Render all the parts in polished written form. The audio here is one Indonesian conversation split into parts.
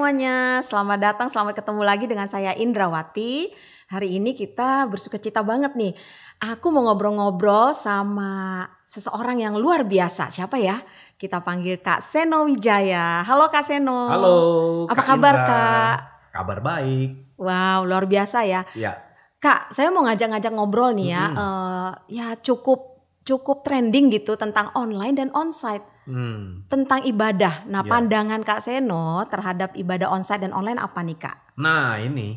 semuanya, selamat datang, selamat ketemu lagi dengan saya Indrawati. Hari ini kita bersukacita banget nih. Aku mau ngobrol-ngobrol sama seseorang yang luar biasa. Siapa ya? Kita panggil Kak Seno Wijaya. Halo Kak Seno. Halo. Apa Kak kabar Indra. Kak? Kabar baik. Wow, luar biasa ya. Ya. Kak, saya mau ngajak-ngajak ngobrol nih ya. Ya cukup trending gitu tentang online dan onsite. Tentang ibadah. Nah, pandangan Kak Seno terhadap ibadah onsite dan online apa nih Kak? Nah ini,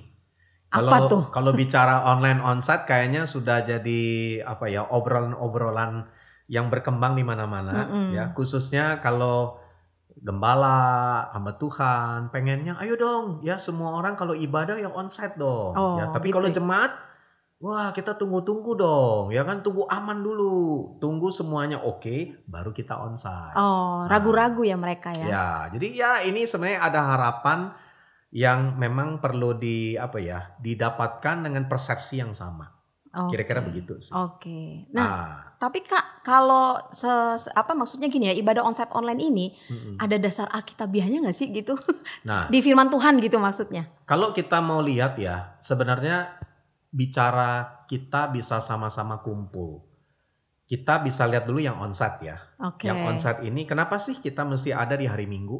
Apa tuh? kalau bicara online onsite kayaknya sudah jadi obrolan-obrolan yang berkembang di mana-mana ya. Khususnya kalau gembala sama Tuhan pengennya, ayo dong ya semua orang kalau ibadah ya onsite dong. Ya, tapi Gitu. kalau jemaat, wah kita tunggu-tunggu dong, ya kan tunggu aman dulu, tunggu semuanya oke, baru kita onsite. Ragu-ragu ya mereka ya. Ya, jadi ya ini sebenarnya ada harapan yang memang perlu didapatkan dengan persepsi yang sama. Kira-kira begitu sih. Oke. Nah, tapi Kak, kalau maksudnya gini ya, ibadah onsite online ini ada dasar alkitabiahnya nggak sih gitu? Nah, di firman Tuhan gitu maksudnya. Kalau kita mau lihat ya, sebenarnya bicara kita bisa sama-sama kumpul. Kita bisa lihat dulu yang onsite ya. Oke. Yang onsite ini kenapa sih kita mesti ada di hari Minggu?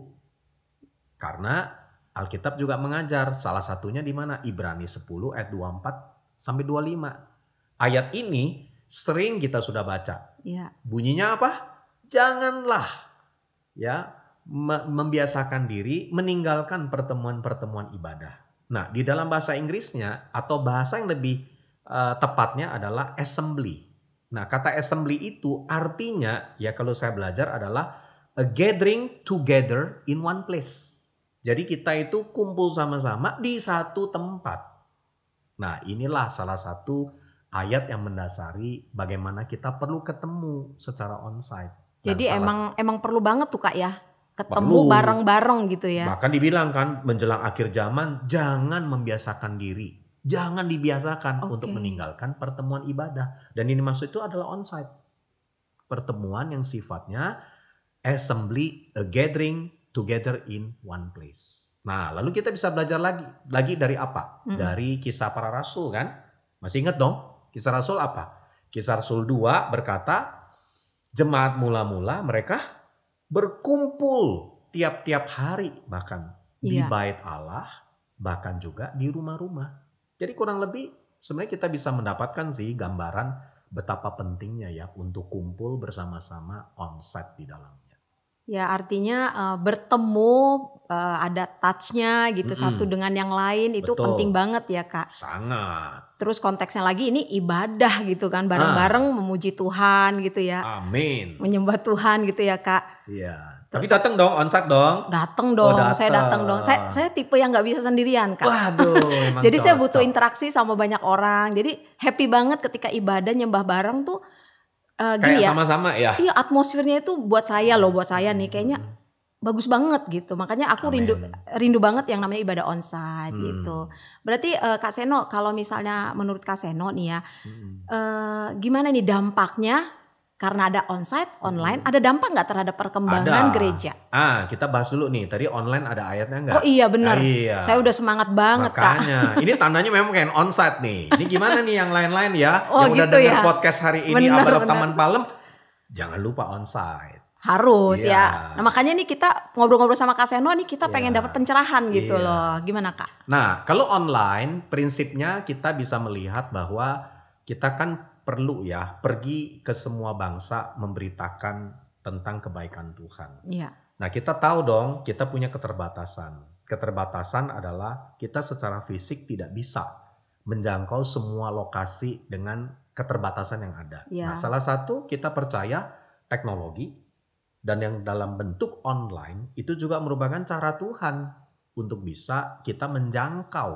Karena Alkitab juga mengajar, salah satunya di mana? Ibrani 10 ayat 24 sampai 25. Ayat ini sering kita sudah baca. Iya. Bunyinya apa? Janganlah ya membiasakan diri meninggalkan pertemuan-pertemuan ibadah. Nah, di dalam bahasa Inggrisnya atau bahasa yang lebih tepatnya adalah assembly. Nah, kata assembly itu artinya ya kalau saya belajar adalah a gathering together in one place. Jadi kita itu kumpul sama-sama di satu tempat. Nah, inilah salah satu ayat yang mendasari bagaimana kita perlu ketemu secara onsite. Jadi emang perlu banget tuh Kak ya, ketemu bareng-bareng gitu ya. Bahkan dibilang kan menjelang akhir zaman jangan membiasakan diri. Jangan dibiasakan untuk meninggalkan pertemuan ibadah. Dan ini maksud itu adalah onsite. Pertemuan yang sifatnya assembly, a gathering together in one place. Nah, lalu kita bisa belajar lagi dari apa? Dari Kisah Para Rasul kan? Masih ingat dong? Kisah Rasul apa? Kisah Rasul 2 berkata, jemaat mula-mula mereka berkumpul tiap-tiap hari bahkan di bait Allah, bahkan juga di rumah-rumah. Jadi kurang lebih sebenarnya kita bisa mendapatkan sih gambaran betapa pentingnya ya untuk kumpul bersama-sama onsite di dalamnya. Ya artinya bertemu ada touch-nya gitu satu dengan yang lain itu penting banget ya Kak. Sangat. Terus konteksnya lagi ini ibadah gitu kan bareng-bareng memuji Tuhan gitu ya. Amin. Menyembah Tuhan gitu ya Kak. Iya. Tapi datang dong onsite dong. Datang dong, saya datang dong. Saya tipe yang nggak bisa sendirian Kak. Waduh, emang jadi saya butuh interaksi sama banyak orang. Jadi happy banget ketika ibadah nyembah bareng tuh. Kayak sama-sama ya. Iya atmosfernya itu buat saya nih kayaknya bagus banget gitu. Makanya aku rindu banget yang namanya ibadah onsite gitu. Berarti Kak Seno kalau misalnya menurut Kak Seno nih ya, gimana nih dampaknya karena ada onsite, online, ada dampak nggak terhadap perkembangan gereja? Kita bahas dulu nih. Tadi online ada ayatnya nggak? Oh iya benar. Saya udah semangat banget Makanya, Kak. ini tandanya memang kayak onsite nih. Ini gimana nih yang lain-lain ya? yang gitu udah denger ya? podcast hari ini Abad of Taman Palem, jangan lupa onsite. Harus ya. Nah makanya nih kita ngobrol-ngobrol sama Kak Seno nih kita pengen dapat pencerahan gitu loh. Gimana Kak? Nah kalau online prinsipnya kita bisa melihat bahwa kita kan perlu ya pergi ke semua bangsa memberitakan tentang kebaikan Tuhan. Iya. Nah kita tahu dong kita punya keterbatasan. Keterbatasan adalah kita secara fisik tidak bisa menjangkau semua lokasi dengan keterbatasan yang ada. Ya. Nah salah satu kita percaya teknologi dan yang dalam bentuk online itu juga merupakan cara Tuhan untuk bisa kita menjangkau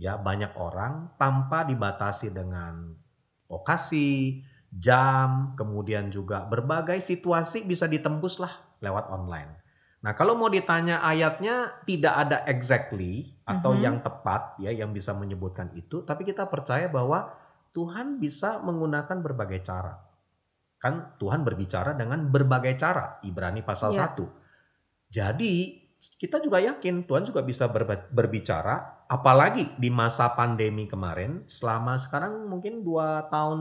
ya banyak orang tanpa dibatasi dengan lokasi, jam, kemudian juga berbagai situasi bisa ditembus lah lewat online. Nah kalau mau ditanya ayatnya tidak ada exactly atau yang tepat ya yang bisa menyebutkan itu, tapi kita percaya bahwa Tuhan bisa menggunakan berbagai cara. Kan Tuhan berbicara dengan berbagai cara, Ibrani pasal 1. Jadi kita juga yakin Tuhan juga bisa berbicara, apalagi di masa pandemi kemarin, selama sekarang mungkin 2,5 tahun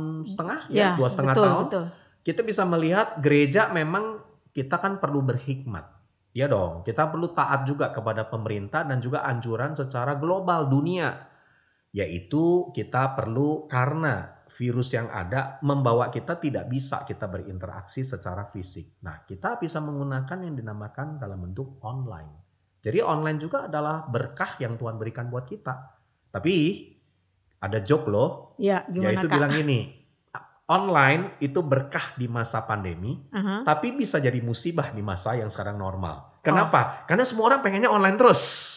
ya, 2,5 tahun, betul. kita bisa melihat gereja memang kita kan perlu berhikmat. Ya dong, kita perlu taat juga kepada pemerintah dan juga anjuran secara global dunia. Yaitu kita perlu, karena virus yang ada membawa kita tidak bisa kita berinteraksi secara fisik. Nah, kita bisa menggunakan yang dinamakan dalam bentuk online. Jadi online juga adalah berkah yang Tuhan berikan buat kita. Tapi ada joke loh, Ya, gimana yaitu Kak? bilang ini, online itu berkah di masa pandemi, tapi bisa jadi musibah di masa yang sekarang normal. Kenapa? Karena semua orang pengennya online terus.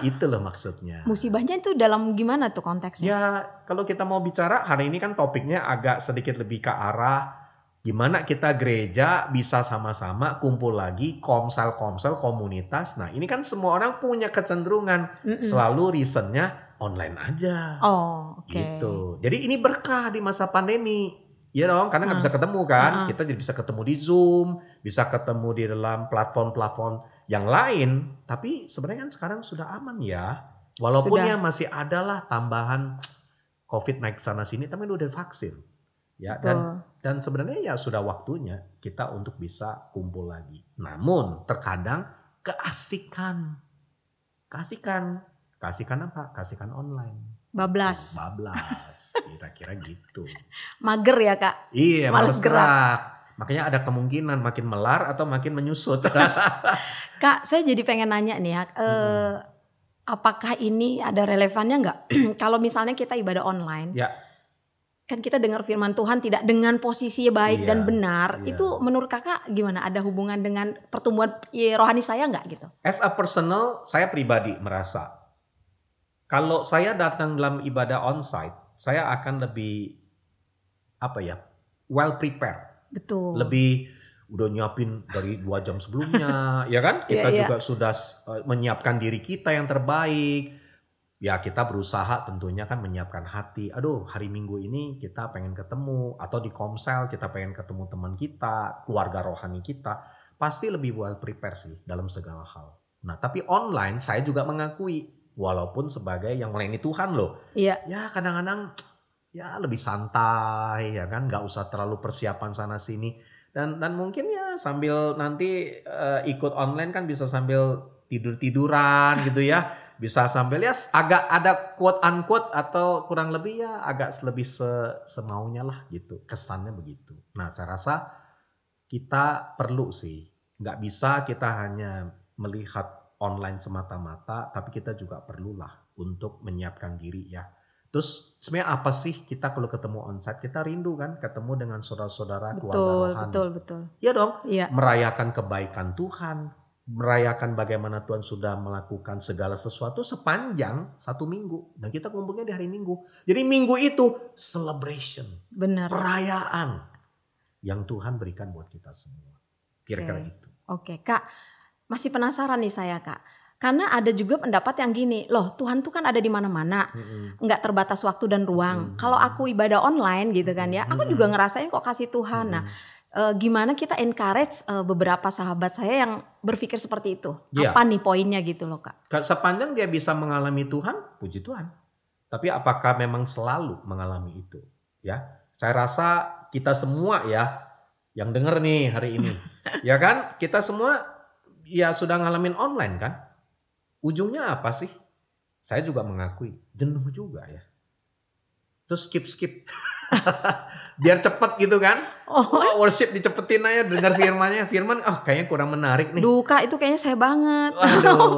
Itu loh maksudnya. Musibahnya itu dalam gimana tuh konteksnya? Ya, kalau kita mau bicara hari ini kan topiknya agak sedikit lebih ke arah gimana kita gereja bisa sama-sama kumpul lagi, komsel komunitas. Nah, ini kan semua orang punya kecenderungan selalu reasonnya online aja. Gitu. Jadi ini berkah di masa pandemi. Iya dong, karena nggak bisa ketemu kan. Kita jadi bisa ketemu di Zoom, bisa ketemu di dalam platform-platform yang lain. Tapi sebenarnya kan sekarang sudah aman ya. Walaupun ya masih adalah tambahan COVID naik sana sini, tapi udah vaksin. Ya, dan sebenarnya ya sudah waktunya kita untuk bisa kumpul lagi. Namun terkadang keasikan apa? Keasikan online. Bablas, kira-kira gitu. Mager ya Kak? Iya, males gerak. Makanya ada kemungkinan makin melar atau makin menyusut. Kak, saya jadi pengen nanya nih ya, apakah ini ada relevannya nggak? Kalau misalnya kita ibadah online, kan kita dengar firman Tuhan tidak dengan posisi baik dan benar, itu menurut Kakak gimana? Ada hubungan dengan pertumbuhan rohani saya nggak gitu? As a personal, saya pribadi merasa kalau saya datang dalam ibadah onsite, saya akan lebih well prepared. Betul. Lebih udah nyiapin dari 2 jam sebelumnya, ya kan? Kita juga sudah menyiapkan diri kita yang terbaik. Ya kita berusaha tentunya kan menyiapkan hati. Aduh, hari Minggu ini kita pengen ketemu, atau di komsel kita pengen ketemu teman kita, keluarga rohani kita. Pasti lebih well prepared sih dalam segala hal. Nah, tapi online saya juga mengakui, walaupun sebagai yang melayani Tuhan loh. Iya. Ya kadang-kadang ya lebih santai ya kan, nggak usah terlalu persiapan sana sini. Dan mungkin ya sambil nanti ikut online kan bisa sambil tiduran gitu ya. Bisa sambil ya agak ada quote unquote atau kurang lebih ya agak lebih semaunya lah gitu. Kesannya begitu. Nah, saya rasa kita perlu sih. Nggak bisa kita hanya melihat online semata-mata, tapi kita juga perlulah untuk menyiapkan diri ya. Terus sebenarnya apa sih kita kalau ketemu onsite? Kita rindu kan ketemu dengan saudara-saudara keluarga rohani. Betul. Ya dong, merayakan kebaikan Tuhan, merayakan bagaimana Tuhan sudah melakukan segala sesuatu sepanjang 1 minggu. Dan kita kumpulnya di hari Minggu. Jadi Minggu itu celebration, perayaan yang Tuhan berikan buat kita semua. Kira-kira itu. Oke, Kak. Masih penasaran nih saya Kak. Karena ada juga pendapat yang gini, loh Tuhan tuh kan ada di mana-mana, nggak terbatas waktu dan ruang. Kalau aku ibadah online gitu kan ya, aku juga ngerasain kok kasih Tuhan. Nah, gimana kita encourage beberapa sahabat saya yang berpikir seperti itu? Apa nih poinnya gitu loh Kak? Sepanjang dia bisa mengalami Tuhan, puji Tuhan. Tapi apakah memang selalu mengalami itu? Ya, saya rasa kita semua ya yang dengar nih hari ini, ya kan? Kita semua ya sudah ngalamin online kan. Ujungnya apa sih? Saya juga mengakui jenuh juga ya. Terus skip. Biar cepet gitu kan. Worship dicepetin aja, dengar firman, kayaknya kurang menarik nih. Duh Kak, itu kayaknya saya banget.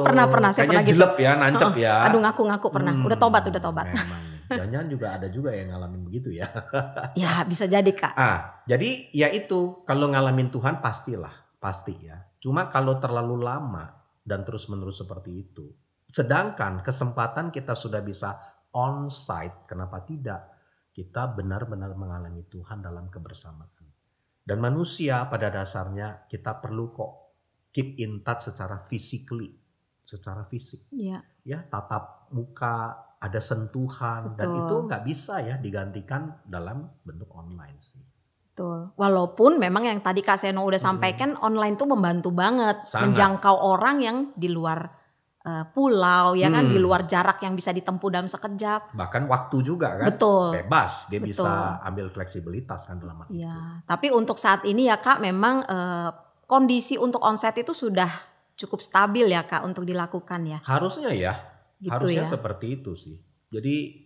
pernah saya pernah gitu. Jelek ya, nancep ya. Aduh ngaku pernah. Udah tobat. Memang. Jangan juga ada juga yang ngalamin begitu ya. Ya bisa jadi Kak. Jadi ya itu, kalau ngalamin Tuhan pasti ya. Cuma kalau terlalu lama dan terus-menerus seperti itu. Sedangkan kesempatan kita sudah bisa on-site, kenapa tidak? Kita benar-benar mengalami Tuhan dalam kebersamaan. Dan manusia pada dasarnya kita perlu kok keep in touch secara fisik. Iya. Ya, tatap muka, ada sentuhan. Betul. Dan itu nggak bisa ya digantikan dalam bentuk online sih. Betul. Walaupun memang yang tadi Kak Seno udah sampaikan, online tuh membantu banget Sangat. menjangkau orang yang di luar pulau, ya kan, di luar jarak yang bisa ditempuh dalam sekejap. Bahkan waktu juga kan. Betul. Bebas, dia Betul. bisa ambil fleksibilitas kan dalam hal itu. Ya, tapi untuk saat ini ya Kak, memang kondisi untuk onsite itu sudah cukup stabil ya Kak untuk dilakukan ya. Harusnya ya, Gitu harusnya ya. seperti itu sih. Jadi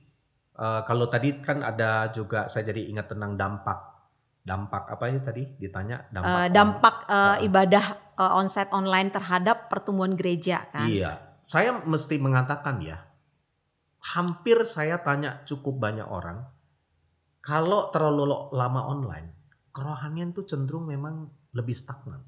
kalau tadi kan ada juga, saya jadi ingat tentang dampak apa ya tadi ditanya Dampak ibadah onsite online terhadap pertumbuhan gereja kan. Iya, saya mesti mengatakan ya, hampir saya tanya cukup banyak orang, kalau terlalu lama online, kerohanian tuh cenderung memang lebih stagnan.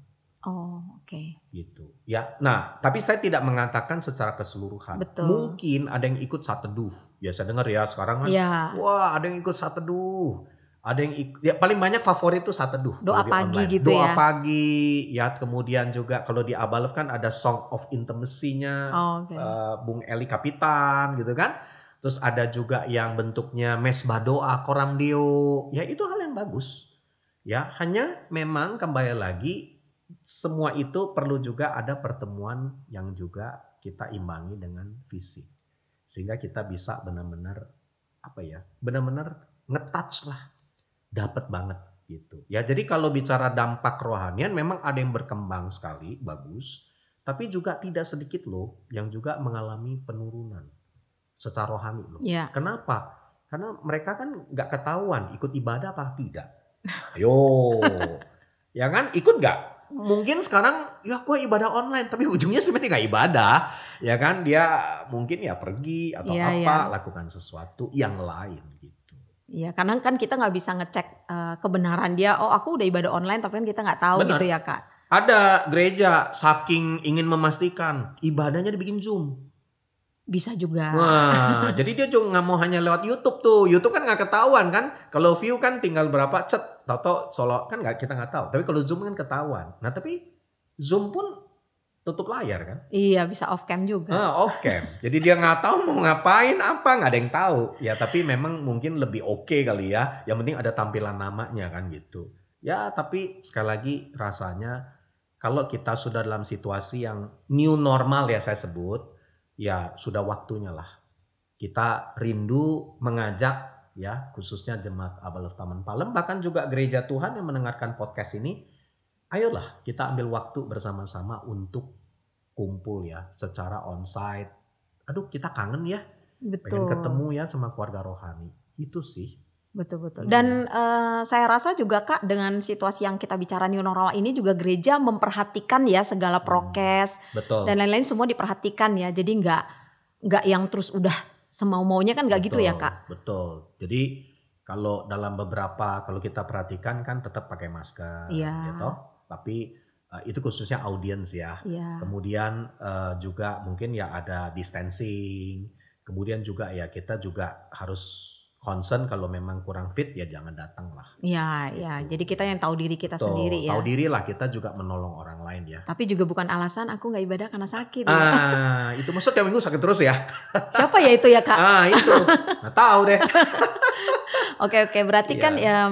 Oh, oke. Gitu. Ya, nah, tapi saya tidak mengatakan secara keseluruhan. Betul. Mungkin ada yang ikut saat teduh. Biasa dengar ya sekarang kan. Iya. Wah, ada yang ikut saat teduh. Ada yang ya paling banyak favorit itu saat teduh. Doa kalau di pagi online. gitu Doa ya. pagi, ya kemudian juga kalau di Abalef kan ada Song of Intimacy-nya Oh, oke. Bung Eli Kapitan gitu kan. Terus ada juga yang bentuknya mesbah doa, koramdeo. Ya itu hal yang bagus. Ya, hanya memang kembali lagi semua itu perlu juga ada pertemuan yang juga kita imbangi dengan fisik. Sehingga kita bisa benar-benar benar-benar nge-touch lah. Dapat banget gitu. Ya, jadi kalau bicara dampak rohanian memang ada yang berkembang sekali, bagus. Tapi juga tidak sedikit loh yang juga mengalami penurunan secara rohani loh. Ya. Kenapa? Karena mereka kan nggak ketahuan ikut ibadah apa tidak. Ayo, ya kan, ikut nggak? Mungkin sekarang ya gue ibadah online, tapi ujungnya sebenarnya nggak ibadah, ya kan? Dia mungkin ya pergi atau lakukan sesuatu yang lain gitu. Iya, karena kan kita nggak bisa ngecek kebenaran dia. Oh, aku udah ibadah online, tapi kan kita nggak tahu. Benar. Gitu ya Kak. Ada gereja saking ingin memastikan ibadahnya dibikin Zoom. Bisa juga. Wah, jadi dia juga nggak mau hanya lewat YouTube tuh. YouTube kan nggak ketahuan kan. Kalau view kan tinggal berapa, tato solo kan kita nggak tahu. Tapi kalau Zoom kan ketahuan. Nah tapi Zoom pun tutup layar kan. Iya, bisa off cam juga. Off cam. Jadi dia nggak tahu mau ngapain apa, nggak ada yang tahu. Ya tapi memang mungkin lebih oke kali ya. Yang penting ada tampilan namanya kan gitu. Ya tapi sekali lagi rasanya kalau kita sudah dalam situasi yang new normal ya saya sebut. Ya sudah waktunya lah kita rindu mengajak ya khususnya jemaat Abalef Taman Palem, bahkan juga gereja Tuhan yang mendengarkan podcast ini, ayolah kita ambil waktu bersama-sama untuk kumpul ya secara onsite. Aduh kita kangen ya. Betul. Pengen ketemu ya sama keluarga rohani. Itu sih. Betul. Dan saya rasa juga Kak, dengan situasi yang kita bicara new normal ini juga gereja memperhatikan ya segala prokes dan lain-lain semua diperhatikan ya. Jadi nggak yang terus udah semau-maunya kan nggak gitu ya Kak. Betul. Jadi kalau dalam kalau kita perhatikan kan tetap pakai masker gitu. Tapi itu khususnya audiens ya. Kemudian juga mungkin ya ada distancing. Kemudian juga ya kita juga harus concern kalau memang kurang fit ya jangan datang lah. Iya, gitu. Jadi kita yang tahu diri kita sendiri ya. Tahu diri lah, kita juga menolong orang lain ya. Tapi juga bukan alasan aku nggak ibadah karena sakit. Itu maksud tiap minggu sakit terus ya? Siapa ya itu ya Kak? Itu, nggak tahu deh. Oke, berarti kan ya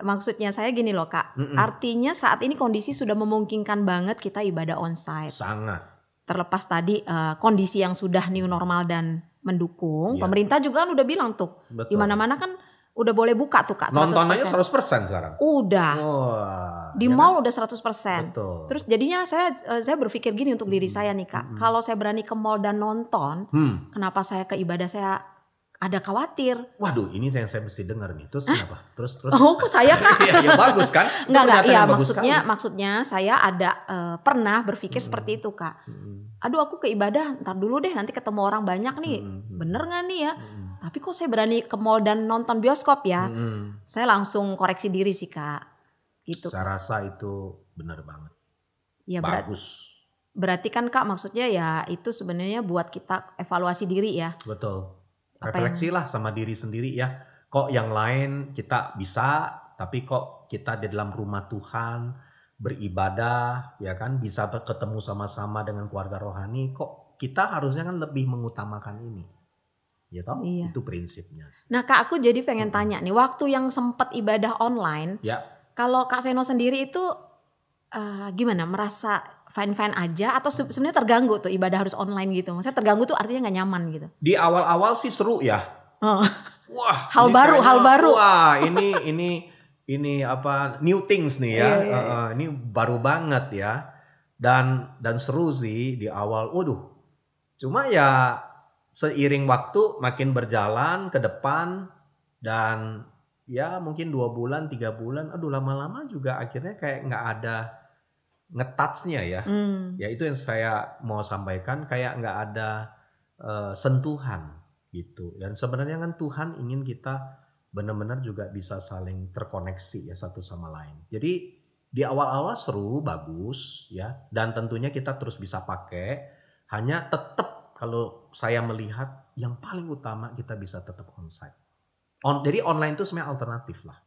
maksudnya saya gini loh Kak. Artinya saat ini kondisi sudah memungkinkan banget kita ibadah onsite. Sangat. Terlepas tadi kondisi yang sudah new normal dan mendukung, pemerintah juga kan udah bilang tuh, di mana-mana kan udah boleh buka tuh Kak 100%. Nontonannya 100% sekarang. Udah. Di mall udah 100%. Betul. Terus jadinya saya berpikir gini untuk diri saya nih Kak, kalau saya berani ke mall dan nonton, kenapa saya ke ibadah saya ada khawatir. Waduh, ini yang saya mesti dengar nih. Terus kenapa? Terus. Oh, kok saya Kak? ya bagus kan? Enggak. Iya, maksudnya saya ada pernah berpikir seperti itu Kak. Aduh, aku ke ibadah, ntar dulu deh nanti ketemu orang banyak nih. Bener gak nih ya? Tapi kok saya berani ke mall dan nonton bioskop ya? Saya langsung koreksi diri sih Kak. Gitu. Saya rasa itu benar banget. Ya, bagus. Berarti kan Kak maksudnya ya itu sebenarnya buat kita evaluasi diri ya. Betul. Refleksi lah sama diri sendiri ya. Kok yang lain kita bisa, tapi kok kita di dalam rumah Tuhan beribadah, ya kan, bisa ketemu sama-sama dengan keluarga rohani, kok kita harusnya kan lebih mengutamakan ini. Ya toh? Iya. Itu prinsipnya. Nah Kak, aku jadi pengen tanya nih, waktu yang sempat ibadah online, Kalau Kak Seno sendiri itu gimana? Merasa fine-fine aja atau sebenarnya terganggu tuh ibadah harus online gitu? Maksudnya terganggu tuh artinya nggak nyaman gitu? Di awal-awal sih seru ya. Oh. Wah, hal baru. Wah, ini apa new things nih ya. Ini baru banget ya. Dan seru sih di awal. Waduh. Cuma ya seiring waktu makin berjalan ke depan dan ya mungkin 2 bulan, 3 bulan, aduh lama-lama juga akhirnya kayak nggak ada nge-touch-nya ya. Ya itu yang saya mau sampaikan, kayak nggak ada sentuhan gitu. Dan sebenarnya kan Tuhan ingin kita benar-benar juga bisa saling terkoneksi ya satu sama lain. Jadi di awal-awal seru, bagus ya. Dan tentunya kita terus bisa pakai. Hanya tetap kalau saya melihat yang paling utama kita bisa tetap onsite. Jadi online itu sebenarnya alternatif lah.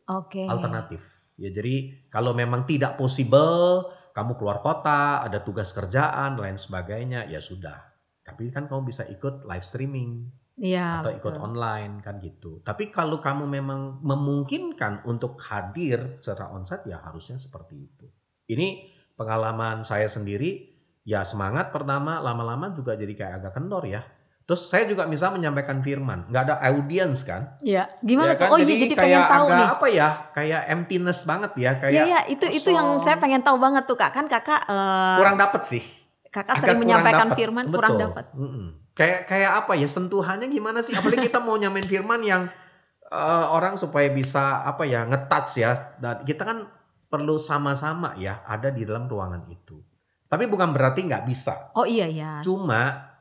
Oke. Alternatif. Ya jadi kalau memang tidak possible, kamu keluar kota, ada tugas kerjaan, lain sebagainya, ya sudah. Tapi kan kamu bisa ikut live streaming atau ikut online kan gitu. Tapi kalau kamu memang memungkinkan untuk hadir secara onsite ya harusnya seperti itu. Ini pengalaman saya sendiri, ya semangat pertama, lama-lama juga jadi kayak agak kendor ya. Terus saya juga bisa menyampaikan firman, nggak ada audience kan? Iya, gimana ya tuh? Kan? Oh iya, jadi pengen tahu agak nih. Apa ya? Kayak emptiness banget ya, kayak. Iya, itu yang saya pengen tahu banget tuh Kak. Kan Kakak kurang dapet sih. Kakak sering menyampaikan firman, betul. kurang dapat. Kayak apa ya, sentuhannya gimana sih? Apalagi kita mau nyamain firman yang orang supaya bisa apa ya, nge-touch ya. Dan kita kan perlu sama-sama ya ada di dalam ruangan itu. Tapi bukan berarti nggak bisa. Oh iya. Cuma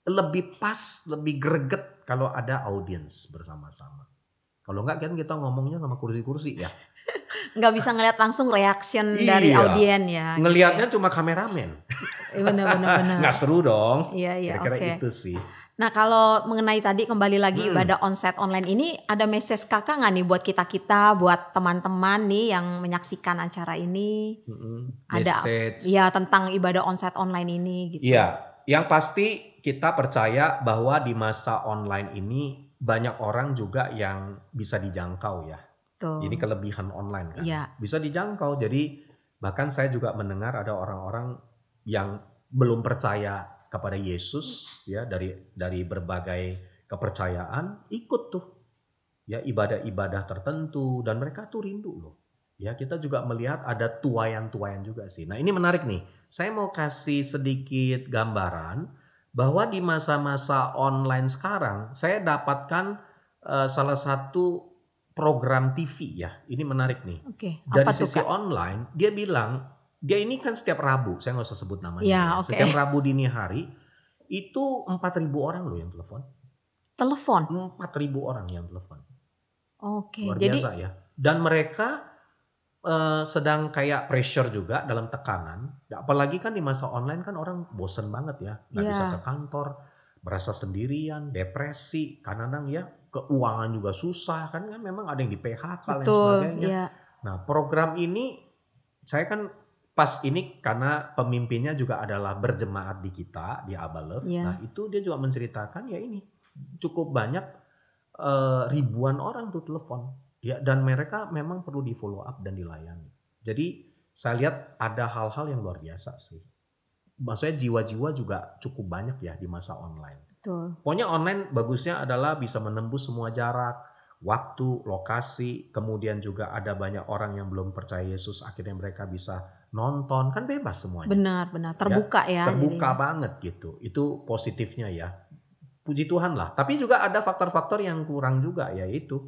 lebih pas, lebih greget kalau ada audience bersama-sama. Kalau nggak kan kita ngomongnya sama kursi-kursi ya. Nggak bisa ngeliat langsung reaction dari audien ya. Ngelihatnya gitu. Cuma kameramen. Benar. Nggak seru dong. Iya. Kira-kira itu sih. Nah kalau mengenai tadi kembali lagi ibadah onsite online ini, ada message kakak nggak nih buat kita buat teman-teman nih yang menyaksikan acara ini? Ada ya tentang ibadah onsite online ini gitu. Iya, yang pasti kita percaya bahwa di masa online ini banyak orang juga yang bisa dijangkau ya. Tuh. Ini kelebihan online kan. Iya. Bisa dijangkau. Jadi bahkan saya juga mendengar ada orang-orang yang belum percaya kepada Yesus ya dari berbagai kepercayaan ikut tuh ya ibadah-ibadah tertentu dan mereka tuh rindu loh. Ya kita juga melihat ada tuayan-tuayan juga sih. Nah ini menarik nih. Saya mau kasih sedikit gambaran bahwa di masa-masa online sekarang saya dapatkan salah satu program TV ya. Ini menarik nih. Oke. Dari sisi online dia bilang, dia ini kan setiap Rabu, saya nggak usah sebut namanya. Ya, okay. Setiap Rabu dini hari itu 4.000 orang loh yang telepon. 4.000 orang yang telepon. Oke. Luar biasa ya. Dan mereka sedang kayak pressure juga dalam tekanan. Apalagi kan di masa online kan orang bosen banget ya. Nggak bisa ke kantor, merasa sendirian, depresi, kadang-kadang ya keuangan juga susah kan memang ada yang di PHK dan sebagainya. Iya. Nah program ini saya kan pas ini karena pemimpinnya juga adalah berjemaat di kita di Abalove. Iya. Nah itu dia juga menceritakan ya ini cukup banyak ribuan orang tuh telepon ya dan mereka memang perlu di follow up dan dilayani. Jadi saya lihat ada hal-hal yang luar biasa sih. Maksudnya jiwa-jiwa juga cukup banyak ya di masa online. Betul. Pokoknya online bagusnya adalah bisa menembus semua jarak, waktu, lokasi, kemudian juga ada banyak orang yang belum percaya Yesus, akhirnya mereka bisa nonton, kan bebas semuanya. Benar, terbuka ya. Terbuka banget gitu, itu positifnya ya. Puji Tuhan lah, tapi juga ada faktor-faktor yang kurang juga, yaitu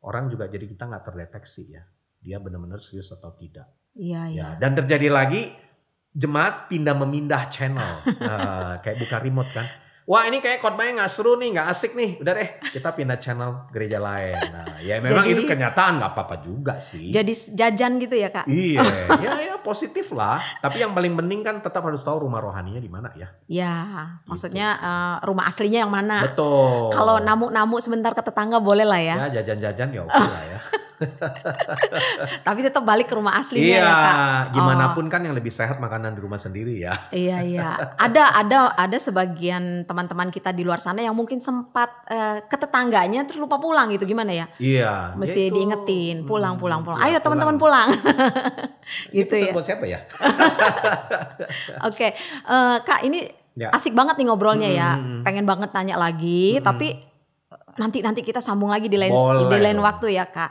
orang juga jadi kita nggak terdeteksi ya, dia benar-benar serius atau tidak. Iya. Dan terjadi lagi, jemaat memindah channel, kayak buka remote kan. Wah ini kayak khotbahnya gak seru nih, gak asik nih. Udah deh kita pindah channel gereja lain. Nah ya memang jadi, itu kenyataan gak apa-apa juga sih. Jadi jajan gitu ya Kak? Iya ya positif lah. Tapi yang paling penting kan tetap harus tahu rumah rohaninya di mana ya. Ya maksudnya rumah aslinya yang mana. Betul. Kalau namu-namu sebentar ke tetangga boleh lah ya. Ya jajan-jajan ya oke lah ya. Tapi tetap balik ke rumah aslinya Iya, ya Kak. gimana pun kan yang lebih sehat makanan di rumah sendiri ya. Iya. Ada sebagian teman-teman kita di luar sana yang mungkin sempat ke tetangganya terus lupa pulang gitu, gimana ya? Iya. Mesti itu, diingetin, pulang. ya, Ayo teman-teman pulang. Gitu Ini pesan ya. buat siapa ya? Oke, Kak, ini Ya. asik banget nih ngobrolnya ya. Pengen banget tanya lagi, tapi nanti kita sambung lagi di lain Boleh. waktu ya Kak.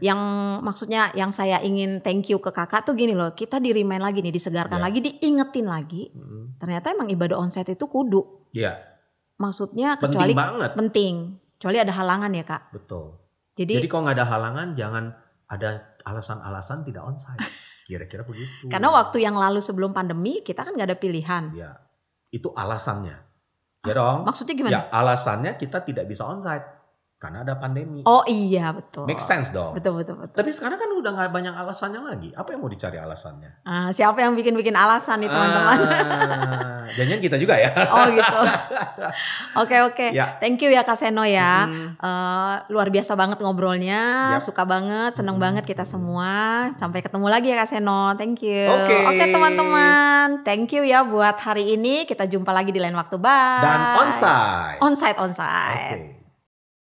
Yang maksudnya yang saya ingin thank you ke Kakak tuh gini loh, kita di remind lagi nih, disegarkan lagi, diingetin lagi. Ternyata emang ibadah onsite itu kudu. Iya. Maksudnya Penting kecuali banget. kecuali ada halangan ya Kak. Betul. Jadi kalau nggak ada halangan, jangan ada alasan-alasan tidak onsite. Kira-kira begitu. karena waktu yang lalu sebelum pandemi kita kan nggak ada pilihan. Ya, itu alasannya. Ya dong. Maksudnya gimana? Ya, alasannya kita tidak bisa onsite karena ada pandemi. Oh iya betul. Make sense dong. Betul. Tapi sekarang kan udah nggak banyak alasannya lagi. Apa yang mau dicari alasannya? Siapa yang bikin alasan nih teman-teman? Jangan kita juga ya. Oh gitu. Oke. Ya. Thank you ya Kak Seno ya. Luar biasa banget ngobrolnya. Yap. Suka banget, seneng banget kita semua. Sampai ketemu lagi ya Kak Seno. Thank you. Oke. Oke teman-teman. Thank you ya buat hari ini. Kita jumpa lagi di lain waktu. Bye. Dan onsite. Onsite. Oke.